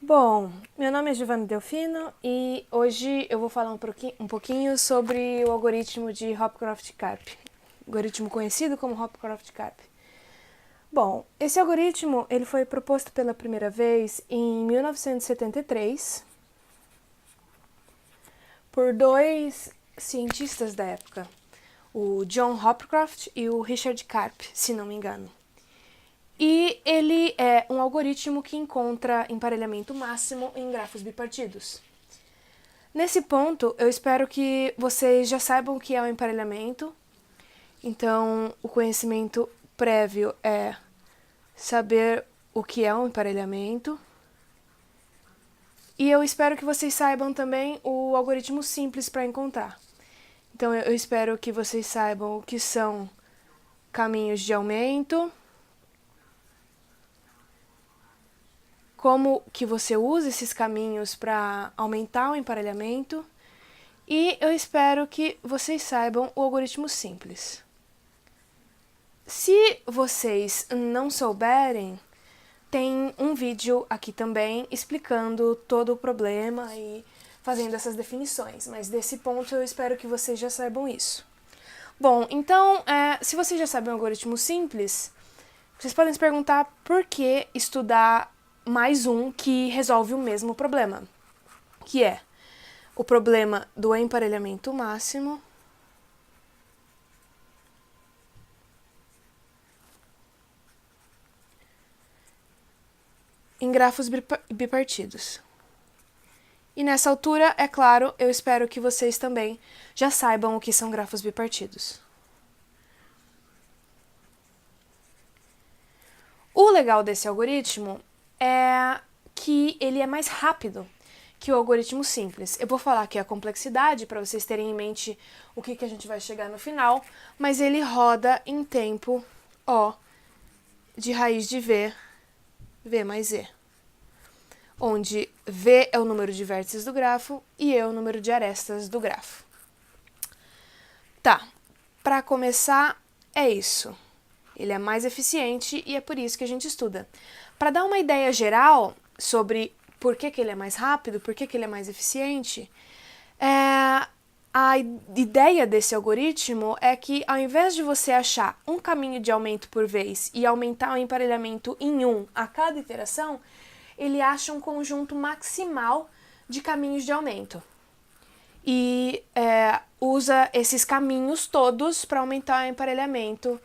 Bom, meu nome é Giovanna Delfino e hoje eu vou falar um pouquinho sobre o algoritmo de Hopcroft-Karp, algoritmo conhecido como Hopcroft-Karp. Bom, esse algoritmo ele foi proposto pela primeira vez em 1973 por dois cientistas da época, o John Hopcroft e o Richard Karp, se não me engano. E ele é um algoritmo que encontra emparelhamento máximo em grafos bipartidos. Nesse ponto, eu espero que vocês já saibam o que é o emparelhamento. Então, o conhecimento prévio é saber o que é um emparelhamento. E eu espero que vocês saibam também o algoritmo simples para encontrar. Então, eu espero que vocês saibam o que são caminhos de aumento, como que você usa esses caminhos para aumentar o emparelhamento, e eu espero que vocês saibam o algoritmo simples. Se vocês não souberem, tem um vídeo aqui também explicando todo o problema e fazendo essas definições, mas desse ponto eu espero que vocês já saibam isso. Bom, então, se vocês já sabem o algoritmo simples, vocês podem se perguntar por que estudar mais um que resolve o mesmo problema, que é o problema do emparelhamento máximo em grafos bipartidos. E nessa altura, é claro, eu espero que vocês também já saibam o que são grafos bipartidos. O legal desse algoritmo é que ele é mais rápido que o algoritmo simples. Eu vou falar aqui a complexidade para vocês terem em mente o que a gente vai chegar no final, mas ele roda em tempo O de raiz de V mais E, onde V é o número de vértices do grafo e E é o número de arestas do grafo. Tá, para começar é isso. Ele é mais eficiente e é por isso que a gente estuda. Para dar uma ideia geral sobre por que ele é mais rápido, por que ele é mais eficiente, a ideia desse algoritmo é que ao invés de você achar um caminho de aumento por vez e aumentar o emparelhamento em um a cada iteração, ele acha um conjunto maximal de caminhos de aumento. E usa esses caminhos todos para aumentar o emparelhamento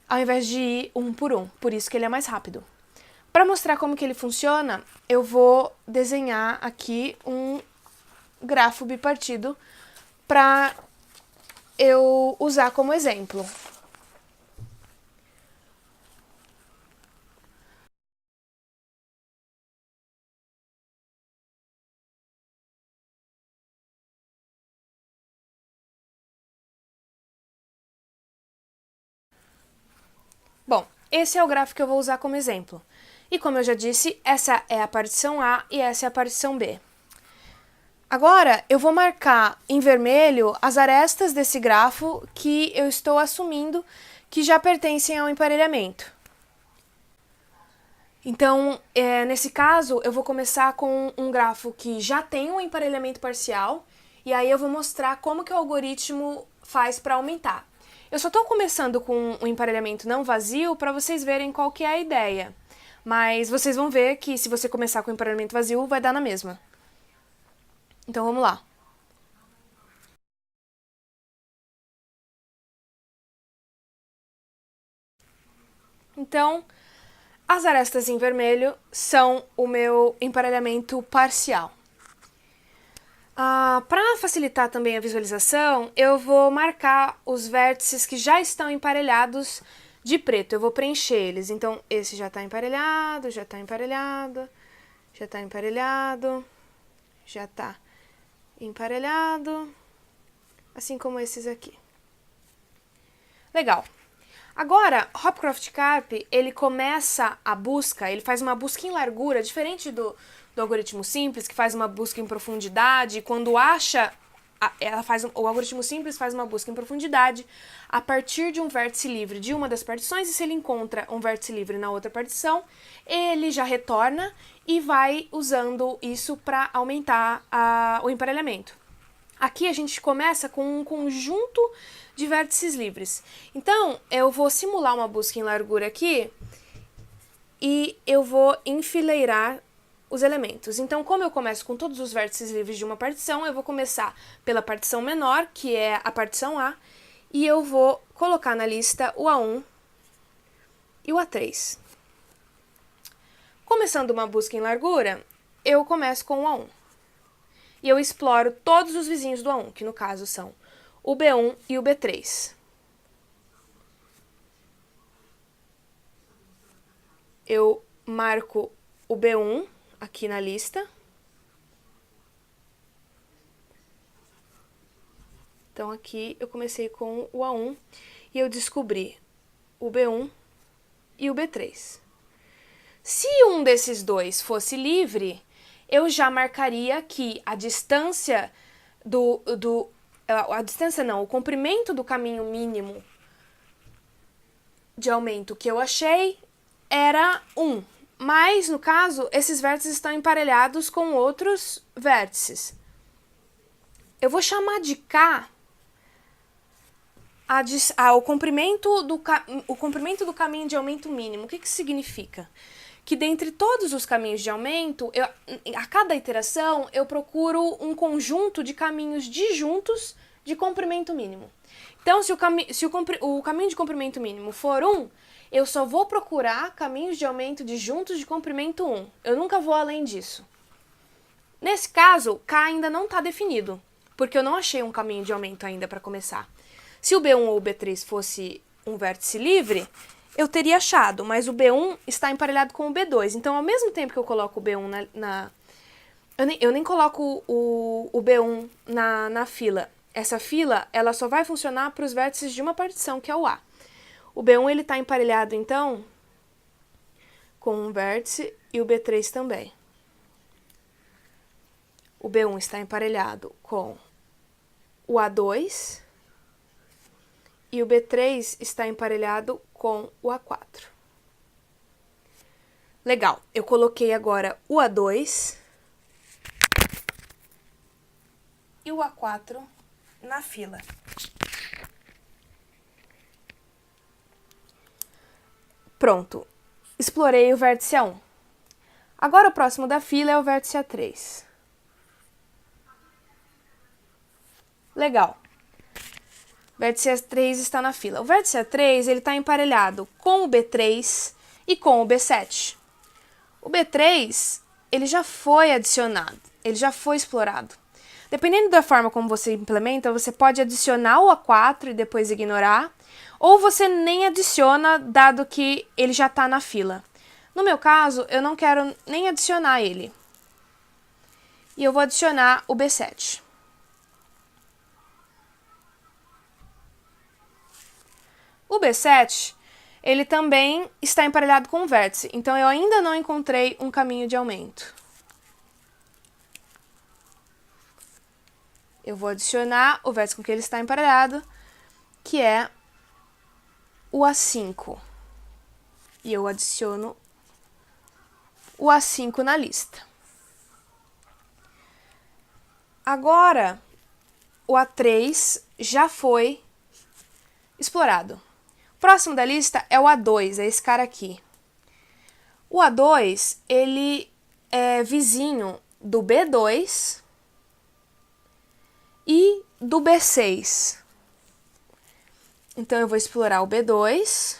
ao invés de ir um por um. Por isso que ele é mais rápido. Para mostrar como que ele funciona, eu vou desenhar aqui um grafo bipartido para eu usar como exemplo. Bom, esse é o gráfico que eu vou usar como exemplo. E como eu já disse, essa é a partição A e essa é a partição B. Agora, eu vou marcar em vermelho as arestas desse grafo que eu estou assumindo que já pertencem ao emparelhamento. Então, nesse caso, eu vou começar com um grafo que já tem um emparelhamento parcial, e aí eu vou mostrar como que o algoritmo faz para aumentar. Eu só estou começando com um emparelhamento não vazio para vocês verem qual que é a ideia. Mas vocês vão ver que se você começar com o emparelhamento vazio, vai dar na mesma. Então vamos lá. Então, as arestas em vermelho são o meu emparelhamento parcial. Para facilitar também a visualização, eu vou marcar os vértices que já estão emparelhados de preto. Eu vou preencher eles. Então, esse já está emparelhado, já está emparelhado, já está emparelhado, já está emparelhado, assim como esses aqui. Legal. Agora, Hopcroft-Karp, ele começa a busca, ele faz uma busca em largura, diferente do algoritmo simples, que faz uma busca em profundidade, e quando acha o algoritmo simples faz uma busca em profundidade a partir de um vértice livre de uma das partições, e se ele encontra um vértice livre na outra partição, ele já retorna e vai usando isso para aumentar o emparelhamento. Aqui a gente começa com um conjunto de vértices livres. Então, eu vou simular uma busca em largura aqui e eu vou enfileirar os elementos. Então, como eu começo com todos os vértices livres de uma partição, eu vou começar pela partição menor, que é a partição A, e eu vou colocar na lista o A1 e o A3. Começando uma busca em largura, eu começo com o A1. E eu exploro todos os vizinhos do A1, que no caso são o B1 e o B3. Eu marco o B1 aqui na lista. Então, aqui eu comecei com o A1 e eu descobri o B1 e o B3. Se um desses dois fosse livre, eu já marcaria que a distância o comprimento do caminho mínimo de aumento que eu achei era 1. Mas, no caso, esses vértices estão emparelhados com outros vértices. Eu vou chamar de K o comprimento do caminho de aumento mínimo. O que isso significa? Que dentre todos os caminhos de aumento, a cada iteração, eu procuro um conjunto de caminhos disjuntos de comprimento mínimo. Então, se o caminho de comprimento mínimo for 1, eu só vou procurar caminhos de aumento disjuntos de comprimento 1. Eu nunca vou além disso. Nesse caso, K ainda não está definido, porque eu não achei um caminho de aumento ainda para começar. Se o B1 ou o B3 fosse um vértice livre, eu teria achado, mas o B1 está emparelhado com o B2. Então, ao mesmo tempo que eu coloco o B1 eu nem coloco o B1 na fila. Essa fila, ela só vai funcionar para os vértices de uma partição, que é o A. O B1, ele está emparelhado, então, com um vértice e o B3 também. O B1 está emparelhado com o A2 e o B3 está emparelhado com o A4. Legal, eu coloquei agora o A2 e o A4 na fila. Pronto, explorei o vértice A1. Agora o próximo da fila é o vértice A3. Legal. O vértice A3 está na fila. O vértice A3 ele está emparelhado com o B3 e com o B7. O B3 ele já foi adicionado, ele já foi explorado. Dependendo da forma como você implementa, você pode adicionar o A4 e depois ignorar, ou você nem adiciona, dado que ele já está na fila. No meu caso, eu não quero nem adicionar ele. E eu vou adicionar o B7. O B7, ele também está emparelhado com o vértice, então eu ainda não encontrei um caminho de aumento. Eu vou adicionar o vértice com que ele está emparelhado, que é o A5. E eu adiciono o A5 na lista. Agora, o A3 já foi explorado. O próximo da lista é o A2, é esse cara aqui. O A2, ele é vizinho do B2 e do B6. Então, eu vou explorar o B2.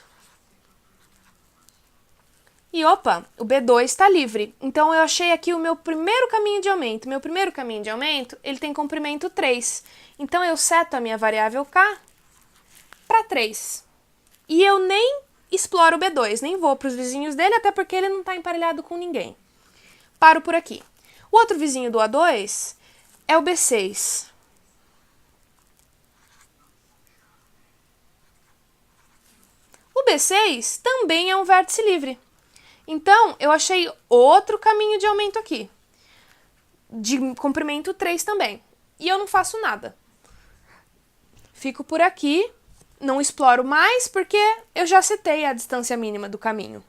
E, opa, o B2 está livre. Então, eu achei aqui o meu primeiro caminho de aumento. Meu primeiro caminho de aumento, ele tem comprimento 3. Então, eu seto a minha variável K para 3. E eu nem exploro o B2, nem vou para os vizinhos dele, até porque ele não está emparelhado com ninguém. Paro por aqui. O outro vizinho do A2 é o B6. O B6 também é um vértice livre. Então, eu achei outro caminho de aumento aqui, de comprimento 3 também. e eu não faço nada. Fico por aqui, não exploro mais porque eu já setei a distância mínima do caminho.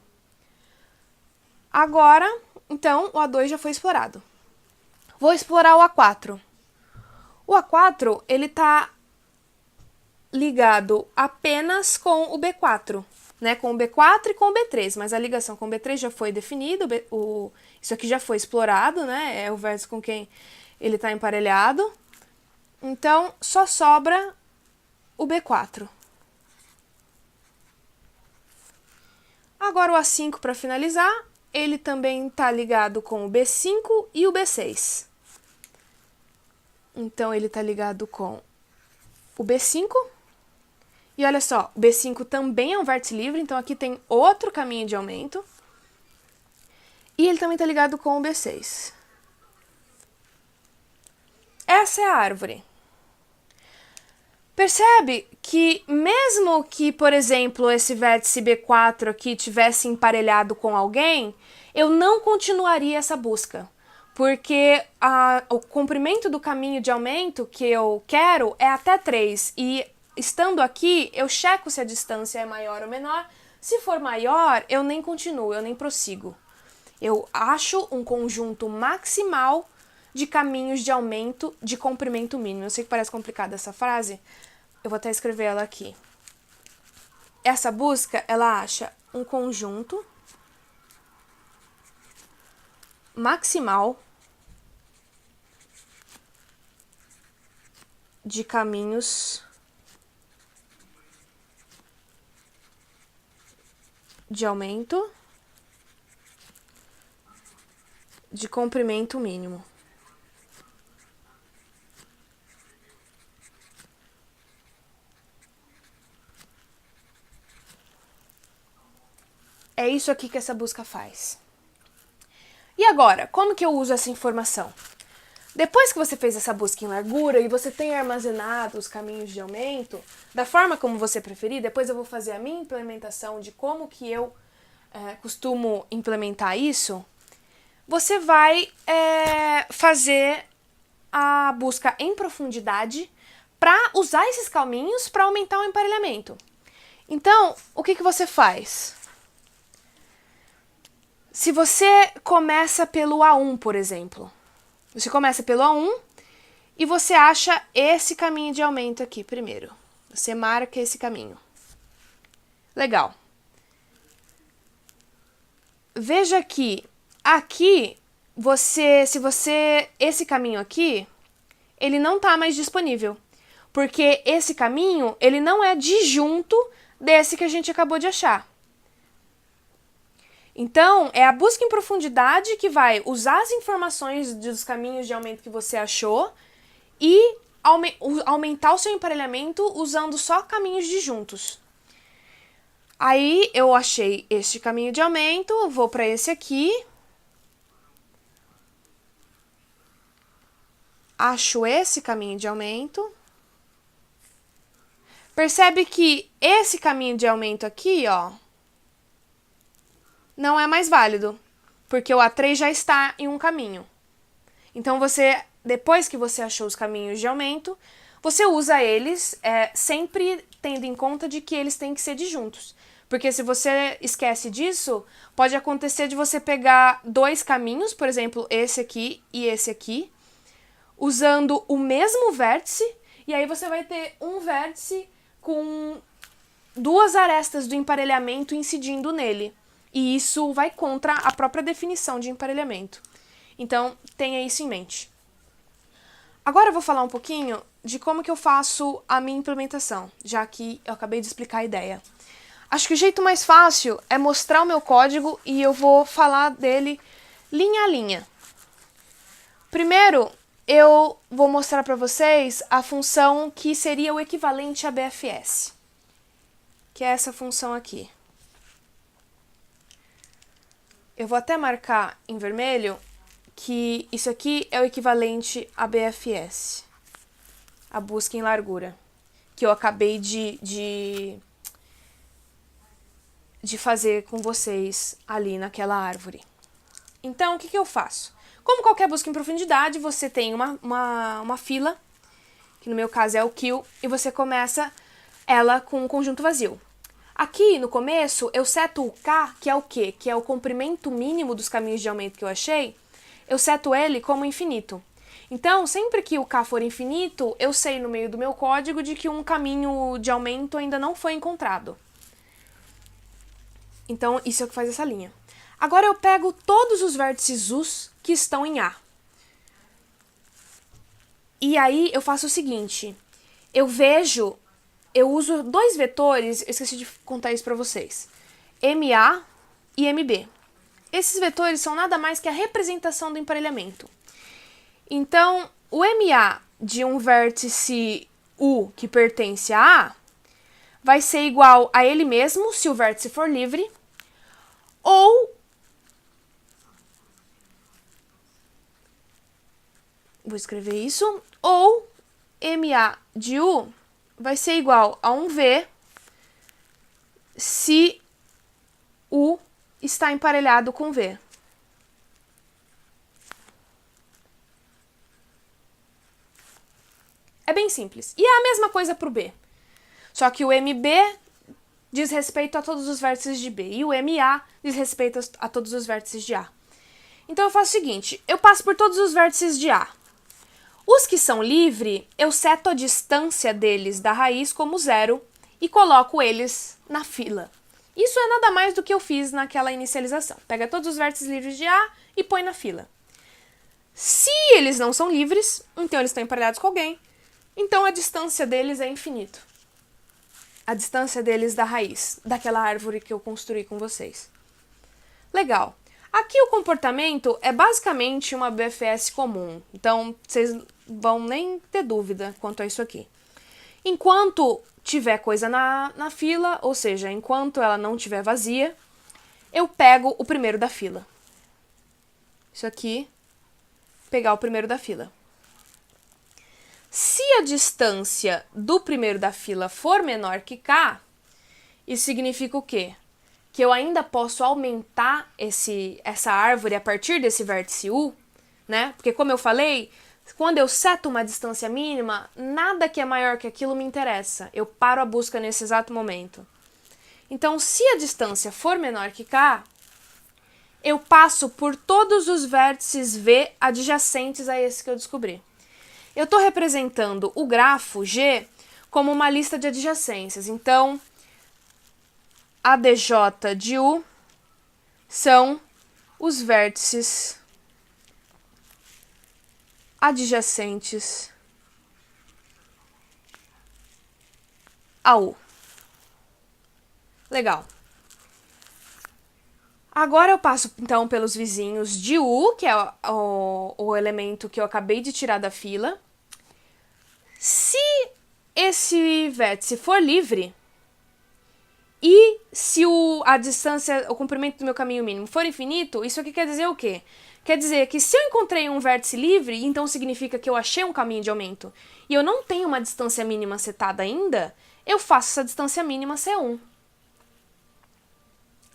Agora, então, o A2 já foi explorado. Vou explorar o A4. O A4, ele tá ligado apenas com o B4, né? Com o B4 e com o B3, mas a ligação com o B3 já foi definida, isso aqui já foi explorado, né? É o vértice com quem ele está emparelhado. Então, só sobra o B4. Agora o A5 para finalizar, ele também está ligado com o B5 e o B6. Então, ele está ligado com o B5. E olha só, o B5 também é um vértice livre, então aqui tem outro caminho de aumento. E ele também está ligado com o B6. Essa é a árvore. Percebe que mesmo que, por exemplo, esse vértice B4 aqui tivesse emparelhado com alguém, eu não continuaria essa busca. Porque o comprimento do caminho de aumento que eu quero é até 3. E estando aqui, eu checo se a distância é maior ou menor. Se for maior, eu nem continuo, eu nem prossigo. Eu acho um conjunto maximal de caminhos de aumento de comprimento mínimo. Eu sei que parece complicada essa frase, eu vou até escrever ela aqui. Essa busca, ela acha um conjunto maximal de caminhos de aumento de comprimento mínimo. É isso aqui que essa busca faz. E agora, como que eu uso essa informação? Depois que você fez essa busca em largura e você tem armazenado os caminhos de aumento, da forma como você preferir, depois eu vou fazer a minha implementação de como que eu costumo implementar isso, você vai fazer a busca em profundidade para usar esses caminhos para aumentar o emparelhamento. Então, o que você faz? Se você começa pelo A1, por exemplo, você começa pelo A1 e você acha esse caminho de aumento aqui primeiro. Você marca esse caminho. Legal. Veja que aqui, esse caminho aqui, ele não está mais disponível. Porque esse caminho, ele não é disjunto desse que a gente acabou de achar. Então, é a busca em profundidade que vai usar as informações dos caminhos de aumento que você achou e aumentar o seu emparelhamento usando só caminhos disjuntos. Aí, eu achei este caminho de aumento, vou para esse aqui. Acho esse caminho de aumento. Percebe que esse caminho de aumento aqui, ó, não é mais válido, porque o A3 já está em um caminho. Então, depois que você achou os caminhos de aumento, você usa eles sempre tendo em conta de que eles têm que ser disjuntos. Porque se você esquece disso, pode acontecer de você pegar dois caminhos, por exemplo, esse aqui e esse aqui, usando o mesmo vértice, e aí você vai ter um vértice com duas arestas do emparelhamento incidindo nele. E isso vai contra a própria definição de emparelhamento. Então, tenha isso em mente. Agora eu vou falar um pouquinho de como que eu faço a minha implementação, já que eu acabei de explicar a ideia. Acho que o jeito mais fácil é mostrar o meu código e eu vou falar dele linha a linha. Primeiro, eu vou mostrar para vocês a função que seria o equivalente a BFS, que é essa função aqui. Eu vou até marcar em vermelho que isso aqui é o equivalente a BFS, a busca em largura, que eu acabei de fazer com vocês ali naquela árvore. Então, o que eu faço? Como qualquer busca em profundidade, você tem uma fila, que no meu caso é o kill, e você começa ela com um conjunto vazio. Aqui, no começo, eu seto o K, que é o quê? Que é o comprimento mínimo dos caminhos de aumento que eu achei, eu seto ele como infinito. Então, sempre que o K for infinito, eu sei no meio do meu código de que um caminho de aumento ainda não foi encontrado. Então, isso é o que faz essa linha. Agora eu pego todos os vértices U's que estão em A. E aí eu faço o seguinte, eu uso dois vetores, eu esqueci de contar isso para vocês, MA e MB. Esses vetores são nada mais que a representação do emparelhamento. Então, o MA de um vértice U que pertence a A vai ser igual a ele mesmo, se o vértice for livre, ou vou escrever isso, ou MA de U vai ser igual a um V se U está emparelhado com V. É bem simples. E é a mesma coisa para o B. Só que o MB diz respeito a todos os vértices de B e o MA diz respeito a todos os vértices de A. Então eu faço o seguinte, eu passo por todos os vértices de A. Os que são livres, eu seto a distância deles da raiz como 0 e coloco eles na fila. Isso é nada mais do que eu fiz naquela inicialização. Pega todos os vértices livres de A e põe na fila. Se eles não são livres, então eles estão emparelhados com alguém, então a distância deles é infinito. A distância deles da raiz, daquela árvore que eu construí com vocês. Legal. Aqui o comportamento é basicamente uma BFS comum, então vocês vão nem ter dúvida quanto a isso aqui. Enquanto tiver coisa na fila, ou seja, enquanto ela não estiver vazia, eu pego o primeiro da fila. Isso aqui, pegar o primeiro da fila. Se a distância do primeiro da fila for menor que K, isso significa o quê? Que eu ainda posso aumentar essa árvore a partir desse vértice U, né? Porque como eu falei, quando eu seto uma distância mínima, nada que é maior que aquilo me interessa. Eu paro a busca nesse exato momento. Então, se a distância for menor que K, eu passo por todos os vértices V adjacentes a esse que eu descobri. Eu estou representando o grafo G como uma lista de adjacências. Então, a DJ de U são os vértices adjacentes a U. Legal. Agora eu passo, então, pelos vizinhos de U, que é o elemento que eu acabei de tirar da fila. Se esse vértice for livre, e se a distância, o comprimento do meu caminho mínimo for infinito, isso aqui quer dizer o quê? Quer dizer que se eu encontrei um vértice livre, então significa que eu achei um caminho de aumento, e eu não tenho uma distância mínima setada ainda, eu faço essa distância mínima ser 1.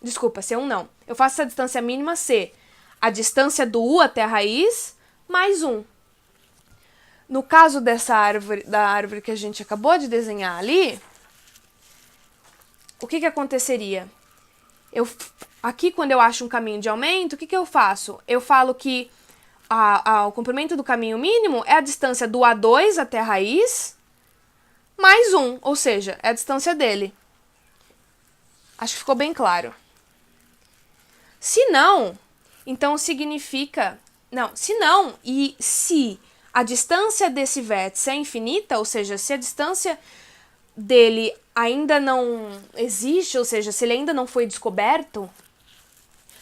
Desculpa, ser 1 não. Eu faço essa distância mínima ser a distância do U até a raiz mais 1. No caso dessa árvore, da árvore que a gente acabou de desenhar ali, o que aconteceria? Aqui, quando eu acho um caminho de aumento, o que eu faço? Eu falo que o comprimento do caminho mínimo é a distância do A2 até a raiz mais 1, ou seja, é a distância dele. Acho que ficou bem claro. Se não, então significa... Não, se não, e se a distância desse vértice é infinita, ou seja, se a distância dele ainda não existe, ou seja, se ele ainda não foi descoberto,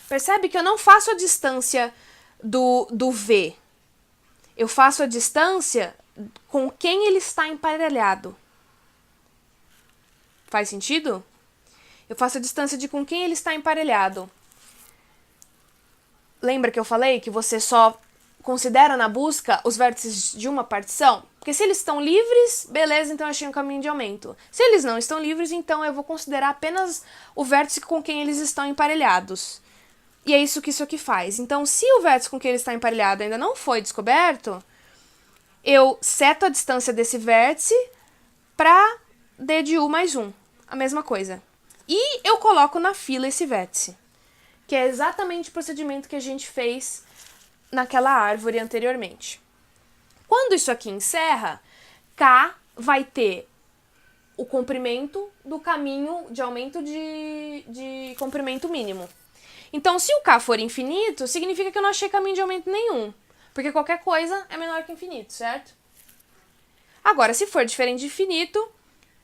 percebe que eu não faço a distância do V. Eu faço a distância com quem ele está emparelhado. Faz sentido? Eu faço a distância de com quem ele está emparelhado. Lembra que eu falei que você só considera na busca os vértices de uma partição? Porque se eles estão livres, beleza, então eu achei um caminho de aumento. Se eles não estão livres, então eu vou considerar apenas o vértice com quem eles estão emparelhados. E é isso que faz. Então, se o vértice com que ele está emparelhado ainda não foi descoberto, eu seto a distância desse vértice para d de u mais 1. A mesma coisa. E eu coloco na fila esse vértice, que é exatamente o procedimento que a gente fez naquela árvore anteriormente. Quando isso aqui encerra, K vai ter o comprimento do caminho de aumento de comprimento mínimo. Então, se o K for infinito, significa que eu não achei caminho de aumento nenhum, porque qualquer coisa é menor que infinito, certo? Agora, se for diferente de infinito,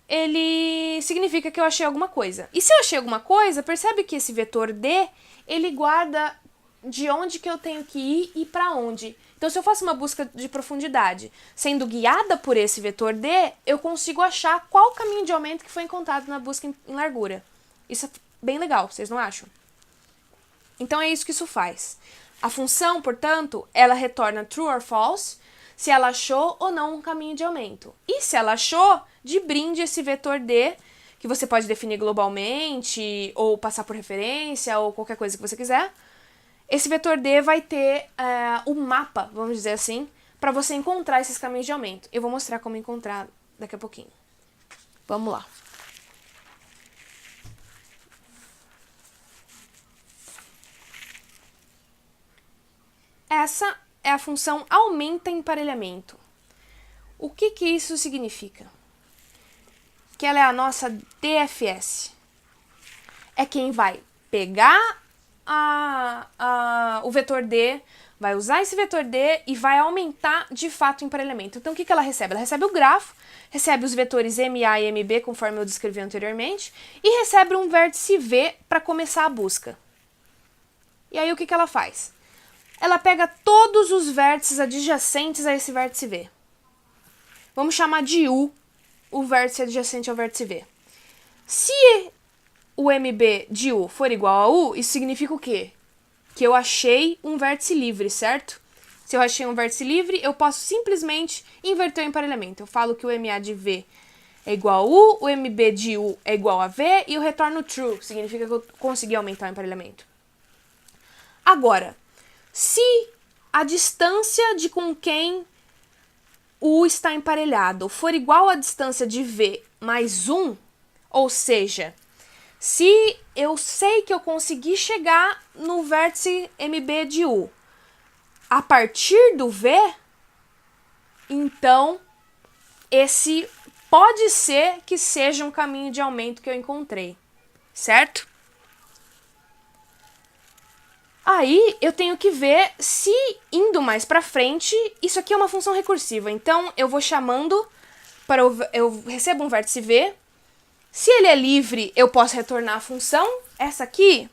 ele significa que eu achei alguma coisa. E se eu achei alguma coisa, percebe que esse vetor D, ele guarda de onde que eu tenho que ir e para onde. Então, se eu faço uma busca de profundidade, sendo guiada por esse vetor D, eu consigo achar qual caminho de aumento que foi encontrado na busca em largura. Isso é bem legal, vocês não acham? Então, é isso que isso faz. A função, portanto, ela retorna true or false, se ela achou ou não um caminho de aumento. E se ela achou, de brinde esse vetor D, que você pode definir globalmente, ou passar por referência, ou qualquer coisa que você quiser, esse vetor D vai ter o mapa, vamos dizer assim, para você encontrar esses caminhos de aumento. Eu vou mostrar como encontrar daqui a pouquinho. Vamos lá. Essa é a função aumenta emparelhamento. O que isso significa? Que ela é a nossa DFS. É quem vai pegar o vetor D, vai usar esse vetor D e vai aumentar de fato o emparelhamento. Então, o que ela recebe? Ela recebe o grafo, recebe os vetores MA e MB, conforme eu descrevi anteriormente, e recebe um vértice V para começar a busca. E aí, o que ela faz? Ela pega todos os vértices adjacentes a esse vértice V. Vamos chamar de U o vértice adjacente ao vértice V. Se o MB de U for igual a U, isso significa o quê? Que eu achei um vértice livre, certo? Se eu achei um vértice livre, eu posso simplesmente inverter o emparelhamento. Eu falo que o MA de V é igual a U, o MB de U é igual a V e eu retorno true, significa que eu consegui aumentar o emparelhamento. Agora, se a distância de com quem U está emparelhado for igual à distância de V mais 1, ou seja, se eu sei que eu consegui chegar no vértice MB de U a partir do V, então esse pode ser que seja um caminho de aumento que eu encontrei, certo? Aí eu tenho que ver se, indo mais pra frente, isso aqui é uma função recursiva. Então eu vou chamando, eu recebo um vértice V. Se ele é livre, eu posso retornar a função. Essa aqui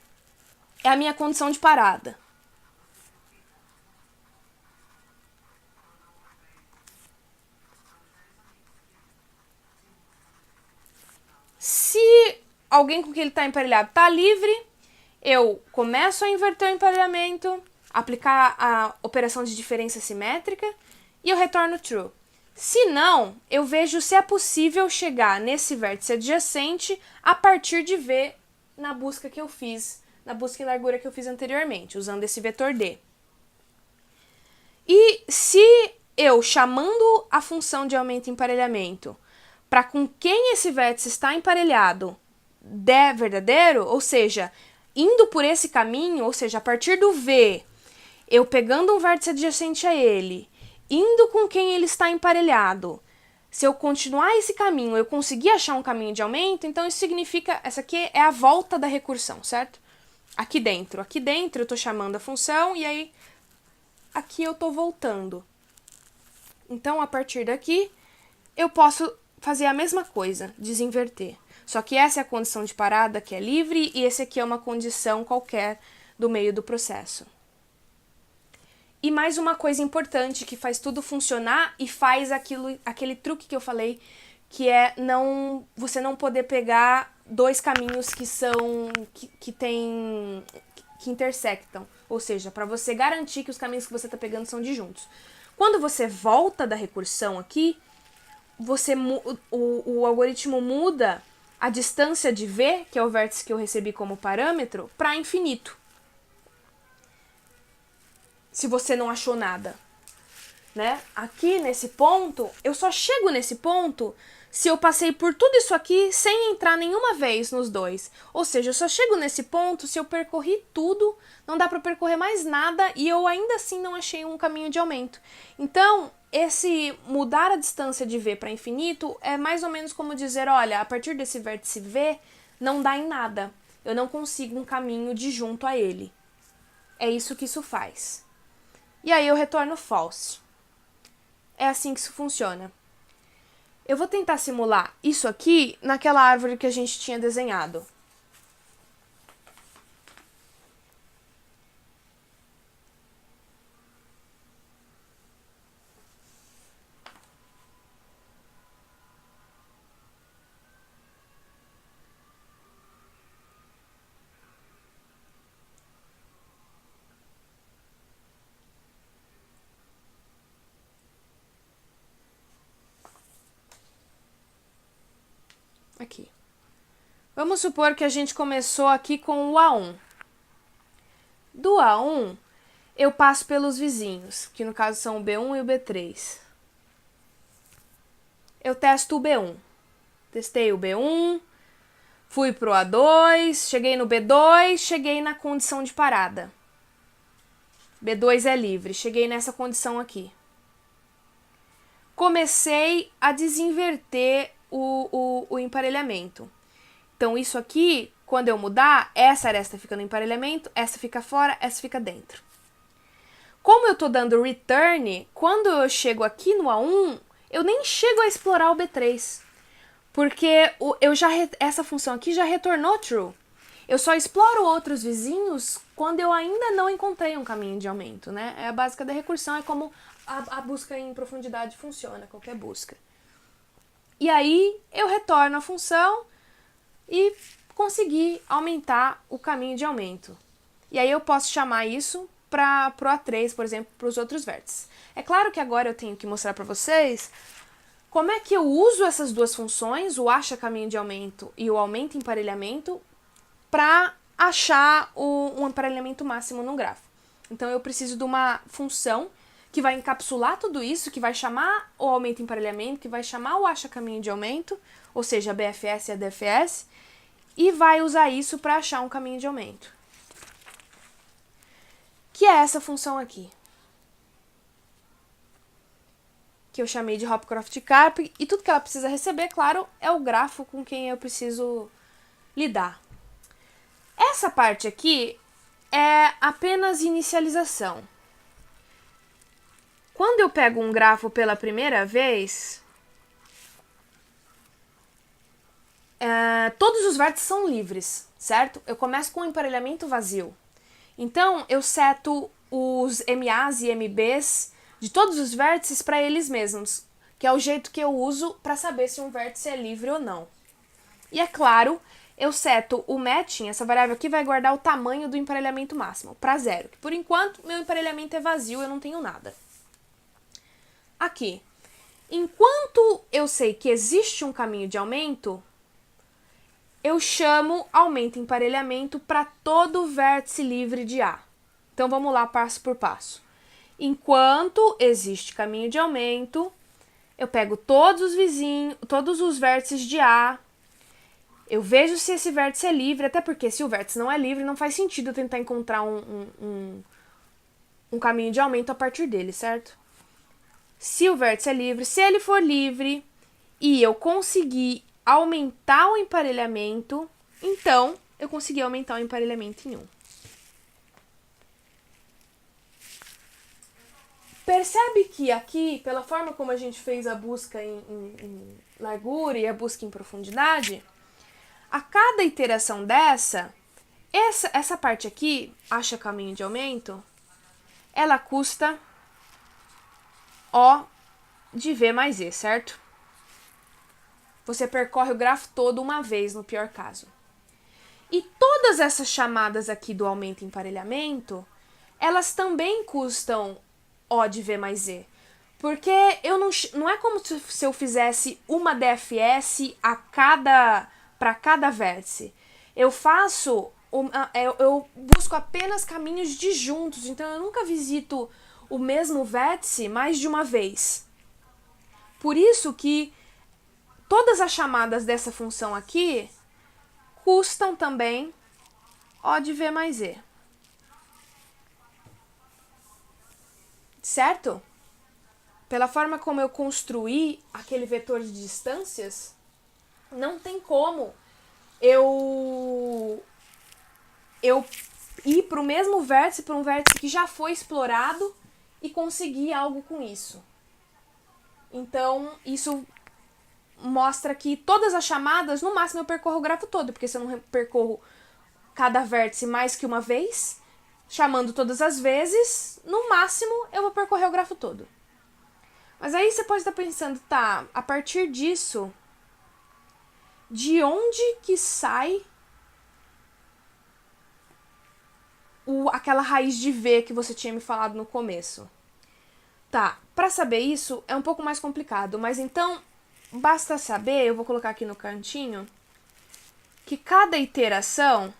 é a minha condição de parada. Se alguém com quem ele está emparelhado está livre, eu começo a inverter o emparelhamento, aplicar a operação de diferença simétrica e eu retorno true. Se não, eu vejo se é possível chegar nesse vértice adjacente a partir de V na busca que eu fiz, na busca em largura que eu fiz anteriormente, usando esse vetor D. E se eu, chamando a função de aumento e emparelhamento, para com quem esse vértice está emparelhado, der verdadeiro, ou seja, indo por esse caminho, ou seja, a partir do V, eu pegando um vértice adjacente a ele, indo com quem ele está emparelhado, se eu continuar esse caminho, eu conseguir achar um caminho de aumento, então isso significa, essa aqui é a volta da recursão, certo? Aqui dentro eu estou chamando a função e aí aqui eu estou voltando. Então, a partir daqui, eu posso fazer a mesma coisa, desinverter. Só que essa é a condição de parada, que é livre, e esse aqui é uma condição qualquer do meio do processo. E mais uma coisa importante que faz tudo funcionar e faz aquele truque que eu falei, que é você não poder pegar dois caminhos que intersectam. Ou seja, para você garantir que os caminhos que você está pegando são disjuntos. Quando você volta da recursão aqui, o algoritmo muda a distância de V, que é o vértice que eu recebi como parâmetro, para infinito. se você não achou nada, né? Aqui nesse ponto, eu só chego nesse ponto se eu passei por tudo isso aqui sem entrar nenhuma vez nos dois. Ou seja, eu só chego nesse ponto se eu percorri tudo, não dá para percorrer mais nada e eu ainda assim não achei um caminho de aumento. Então, esse mudar a distância de V para infinito é mais ou menos como dizer, olha, a partir desse vértice V não dá em nada. Eu não consigo um caminho de junto a ele. É isso que isso faz. E aí eu retorno false. É assim que isso funciona. Eu vou tentar simular isso aqui naquela árvore que a gente tinha desenhado. Aqui. Vamos supor que a gente começou aqui com o A1. Do A1, eu passo pelos vizinhos, que no caso são o B1 e o B3. Eu testo o B1. Testei o B1, fui pro A2, cheguei no B2, cheguei na condição de parada. B2 é livre, cheguei nessa condição aqui. Comecei a desinverter o emparelhamento. Então, isso aqui, quando eu mudar, essa aresta fica no emparelhamento, essa fica fora, essa fica dentro. Como eu tô dando return, quando eu chego aqui no A1, eu nem chego a explorar o B3. Porque essa função aqui já retornou true. Eu só exploro outros vizinhos quando eu ainda não encontrei um caminho de aumento, né? É a básica da recursão, é como a busca em profundidade funciona, qualquer busca. E aí eu retorno a função e consegui aumentar o caminho de aumento. E aí eu posso chamar isso para o A3, por exemplo, para os outros vértices. É claro que agora eu tenho que mostrar para vocês como é que eu uso essas duas funções, o acha caminho de aumento e o aumenta emparelhamento, para achar um emparelhamento máximo no grafo. Então eu preciso de uma função que vai encapsular tudo isso, que vai chamar o aumento emparelhamento, que vai chamar o acha caminho de aumento, ou seja, a BFS e a DFS, e vai usar isso para achar um caminho de aumento. Que é essa função aqui. Que eu chamei de Hopcroft-Karp, e tudo que ela precisa receber, claro, é o grafo com quem eu preciso lidar. Essa parte aqui é apenas inicialização. Quando eu pego um grafo pela primeira vez, todos os vértices são livres, certo? Eu começo com um emparelhamento vazio. Então, eu seto os MAs e MBs de todos os vértices para eles mesmos, que é o jeito que eu uso para saber se um vértice é livre ou não. E é claro, eu seto o matching, essa variável aqui vai guardar o tamanho do emparelhamento máximo, para 0, que por enquanto meu emparelhamento é vazio, eu não tenho nada. Aqui, enquanto eu sei que existe um caminho de aumento, eu chamo aumento emparelhamento para todo vértice livre de A. Então vamos lá passo por passo. Enquanto existe caminho de aumento, eu pego todos os vizinhos, todos os vértices de A, eu vejo se esse vértice é livre, até porque se o vértice não é livre, não faz sentido eu tentar encontrar um caminho de aumento a partir dele, certo? Se o vértice é livre, se ele for livre e eu conseguir aumentar o emparelhamento, então eu consegui aumentar o emparelhamento em 1. Percebe que aqui, pela forma como a gente fez a busca em largura e a busca em profundidade, a cada iteração dessa, essa parte aqui, acha caminho de aumento, ela custa O de V mais E, certo? Você percorre o grafo todo uma vez, no pior caso. E todas essas chamadas aqui do aumento e emparelhamento, elas também custam O de V mais E. Porque não é como se eu fizesse uma DFS para cada vértice. Eu faço eu busco apenas caminhos disjuntos, então eu nunca visito o mesmo vértice mais de uma vez. Por isso que todas as chamadas dessa função aqui custam também O de V mais E. Certo? Pela forma como eu construí aquele vetor de distâncias, não tem como eu ir para o mesmo vértice, para um vértice que já foi explorado e conseguir algo com isso. Então, isso mostra que todas as chamadas, no máximo eu percorro o grafo todo, porque se eu não percorro cada vértice mais que uma vez, chamando todas as vezes, no máximo eu vou percorrer o grafo todo. Mas aí você pode estar pensando, tá, a partir disso, de onde que sai aquela raiz de V que você tinha me falado no começo? Tá, para saber isso é um pouco mais complicado, mas então basta saber, eu vou colocar aqui no cantinho, que cada iteração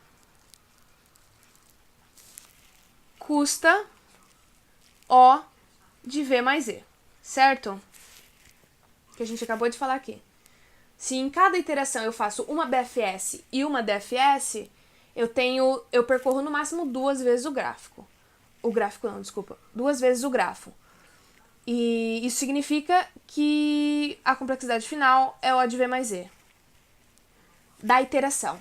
custa O de V mais E, certo? Que a gente acabou de falar aqui. Se em cada iteração eu faço uma BFS e uma DFS, eu percorro no máximo 2 vezes o gráfico. Duas vezes o grafo. E isso significa que a complexidade final é O de V mais E da iteração.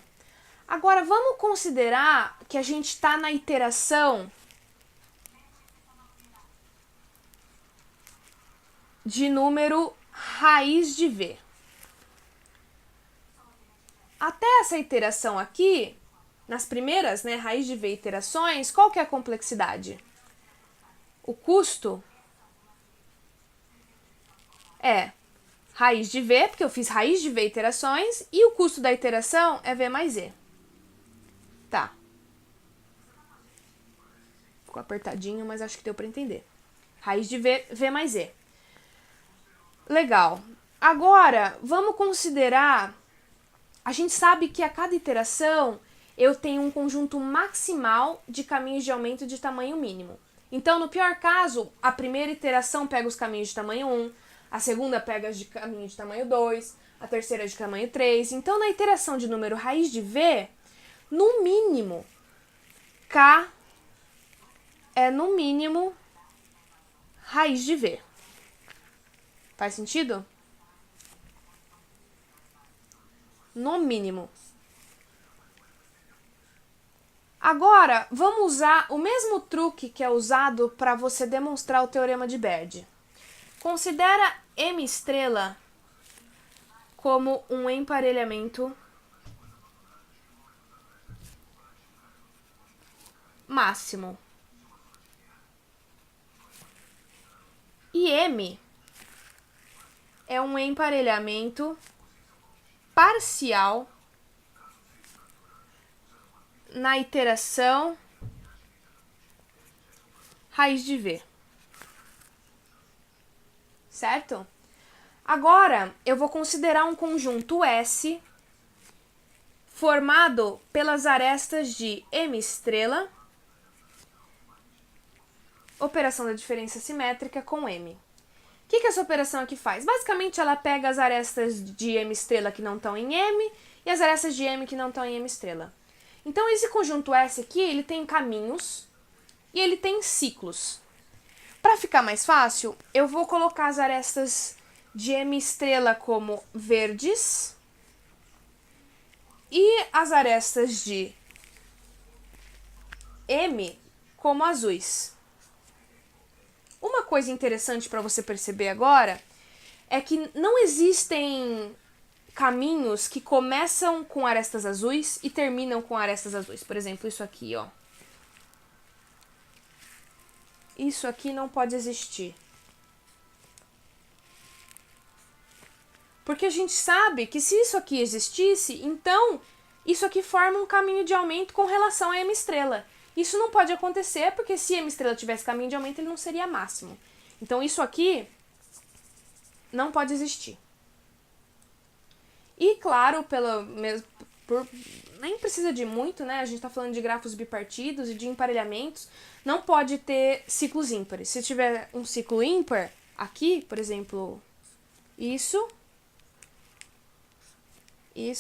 Agora, vamos considerar que a gente está na iteração de número raiz de V. Até essa iteração aqui, nas primeiras, né, raiz de V iterações, qual que é a complexidade? O custo é raiz de V, porque eu fiz raiz de V iterações, e o custo da iteração é V mais E. Tá. Ficou apertadinho, mas acho que deu para entender. Raiz de V, V mais E. Legal. Agora, vamos considerar... A gente sabe que a cada iteração eu tenho um conjunto maximal de caminhos de aumento de tamanho mínimo. Então, no pior caso, a primeira iteração pega os caminhos de tamanho 1, a segunda pega de caminho de tamanho 2, a terceira de tamanho 3. Então, na iteração de número raiz de V, no mínimo, K é no mínimo raiz de V. Faz sentido? No mínimo. Agora, vamos usar o mesmo truque que é usado para você demonstrar o teorema de Baird. Considera M estrela como um emparelhamento máximo. E M é um emparelhamento parcial na iteração raiz de V. Certo? Agora, eu vou considerar um conjunto S formado pelas arestas de M estrela, operação da diferença simétrica com M. O que essa operação aqui faz? Basicamente, ela pega as arestas de M estrela que não estão em M e as arestas de M que não estão em M estrela. Então, esse conjunto S aqui, ele tem caminhos e ele tem ciclos. Para ficar mais fácil, eu vou colocar as arestas de M estrela como verdes e as arestas de M como azuis. Uma coisa interessante para você perceber agora é que não existem caminhos que começam com arestas azuis e terminam com arestas azuis. Por exemplo, isso aqui, ó. Isso aqui não pode existir. Porque a gente sabe que se isso aqui existisse, então isso aqui forma um caminho de aumento com relação a M estrela. Isso não pode acontecer, porque se M estrela tivesse caminho de aumento, ele não seria máximo. Então isso aqui não pode existir. E claro, nem precisa de muito, né? A gente está falando de grafos bipartidos e de emparelhamentos. Não pode ter ciclos ímpares. Se tiver um ciclo ímpar aqui, por exemplo, isso e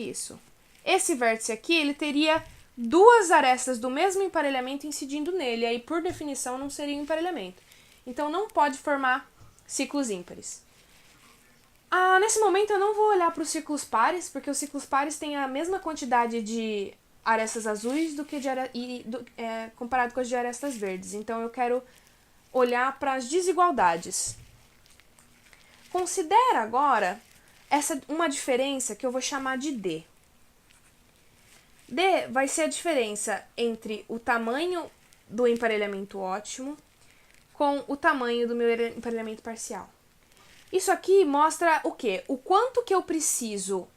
isso. Esse vértice aqui, ele teria duas arestas do mesmo emparelhamento incidindo nele. Aí, por definição, não seria um emparelhamento. Então, não pode formar ciclos ímpares. Nesse momento, eu não vou olhar para os ciclos pares, porque os ciclos pares têm a mesma quantidade de arestas azuis do que comparado com as de arestas verdes. Então, eu quero olhar para as desigualdades. Considera agora uma diferença que eu vou chamar de D. D vai ser a diferença entre o tamanho do emparelhamento ótimo com o tamanho do meu emparelhamento parcial. Isso aqui mostra o quê? O quanto que eu preciso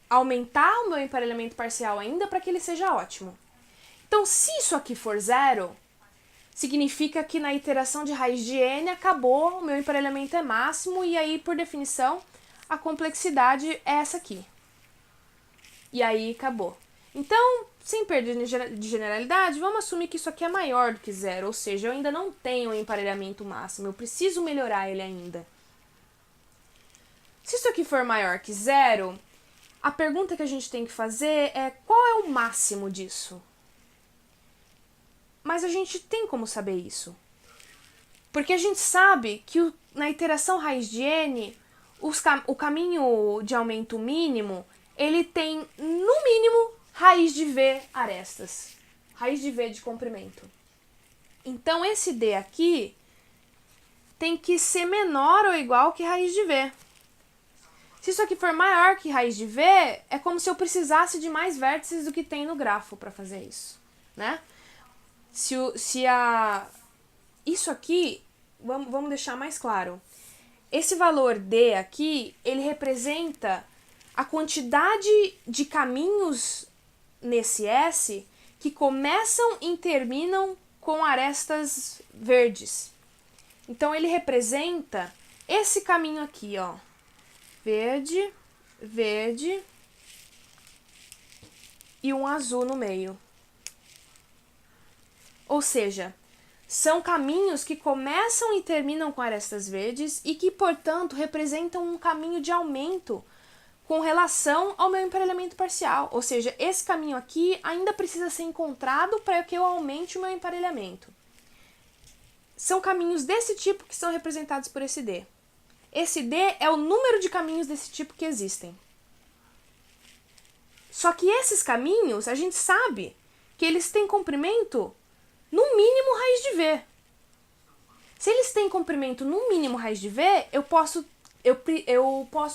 aumentar o meu emparelhamento parcial ainda para que ele seja ótimo. Então, se isso aqui for zero, significa que na iteração de raiz de n acabou, o meu emparelhamento é máximo e aí, por definição, a complexidade é essa aqui. E aí acabou. Então, sem perder de generalidade, vamos assumir que isso aqui é maior do que zero, ou seja, eu ainda não tenho um emparelhamento máximo, eu preciso melhorar ele ainda. Se isso aqui for maior que zero, a pergunta que a gente tem que fazer é qual é o máximo disso? Mas a gente tem como saber isso. Porque a gente sabe que na iteração raiz de n, o caminho de aumento mínimo, ele tem, no mínimo, raiz de v arestas. Raiz de v de comprimento. Então, esse d aqui tem que ser menor ou igual que raiz de v. Se isso aqui for maior que raiz de v, é como se eu precisasse de mais vértices do que tem no grafo para fazer isso, né? Isso aqui, vamos deixar mais claro. Esse valor D aqui, ele representa a quantidade de caminhos nesse S que começam e terminam com arestas verdes. Então, ele representa esse caminho aqui, ó. Verde, verde e um azul no meio. Ou seja, são caminhos que começam e terminam com arestas verdes e que, portanto, representam um caminho de aumento com relação ao meu emparelhamento parcial. Ou seja, esse caminho aqui ainda precisa ser encontrado para que eu aumente o meu emparelhamento. São caminhos desse tipo que são representados por esse D. Esse D é o número de caminhos desse tipo que existem. Só que esses caminhos, a gente sabe que eles têm comprimento no mínimo raiz de v. Se eles têm comprimento no mínimo raiz de v, eu posso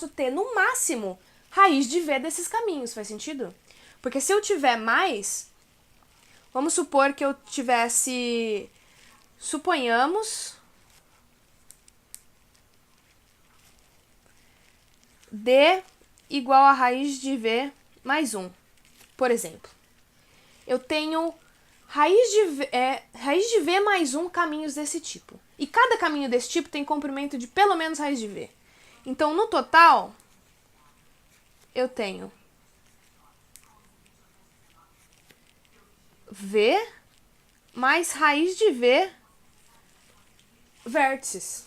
ter no máximo raiz de v desses caminhos. Faz sentido? Porque se eu tiver mais, vamos supor que eu tivesse, suponhamos, d igual a raiz de v mais 1, por exemplo. Eu tenho raiz de v mais 1 caminhos desse tipo. E cada caminho desse tipo tem comprimento de pelo menos raiz de v. Então, no total, eu tenho v mais raiz de v vértices.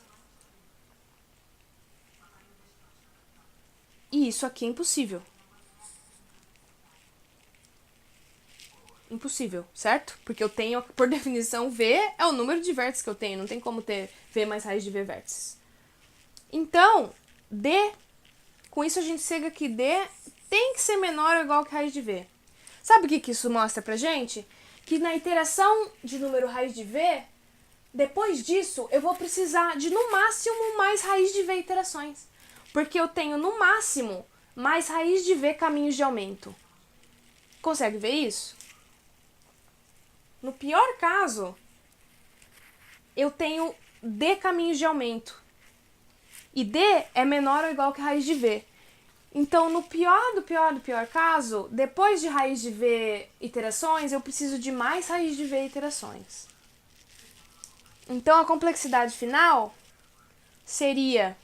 E isso aqui é impossível. Impossível, certo? Porque eu tenho, por definição, V é o número de vértices que eu tenho. Não tem como ter V mais raiz de V vértices. Então, D, com isso a gente chega que D tem que ser menor ou igual que raiz de V. Sabe o que isso mostra pra gente? Que na iteração de número raiz de V, depois disso, eu vou precisar de, no máximo, mais raiz de V iterações. Porque eu tenho, no máximo, mais raiz de V caminhos de aumento. Consegue ver isso? No pior caso, eu tenho D caminhos de aumento. E D é menor ou igual que raiz de V. Então, no pior do pior caso, depois de raiz de V iterações, eu preciso de mais raiz de V iterações. Então, a complexidade final seria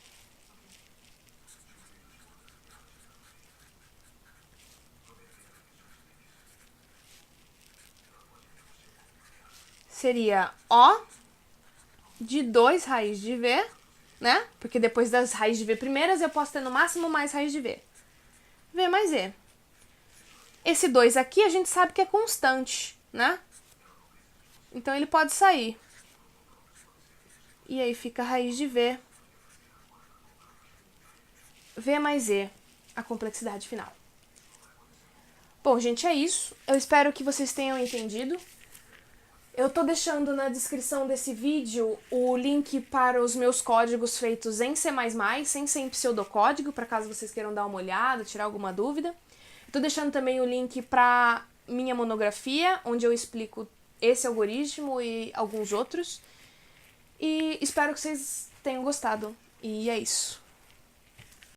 seria O de 2 raiz de V, né? Porque depois das raízes de V primeiras eu posso ter no máximo mais raiz de V. V mais E. Esse 2 aqui a gente sabe que é constante, né? Então ele pode sair. E aí fica a raiz de V. V mais E, a complexidade final. Bom, gente, é isso. Eu espero que vocês tenham entendido. Eu tô deixando na descrição desse vídeo o link para os meus códigos feitos em C++, sem ser em pseudocódigo, para caso vocês queiram dar uma olhada, tirar alguma dúvida. Tô deixando também o link para minha monografia, onde eu explico esse algoritmo e alguns outros. E espero que vocês tenham gostado. E é isso.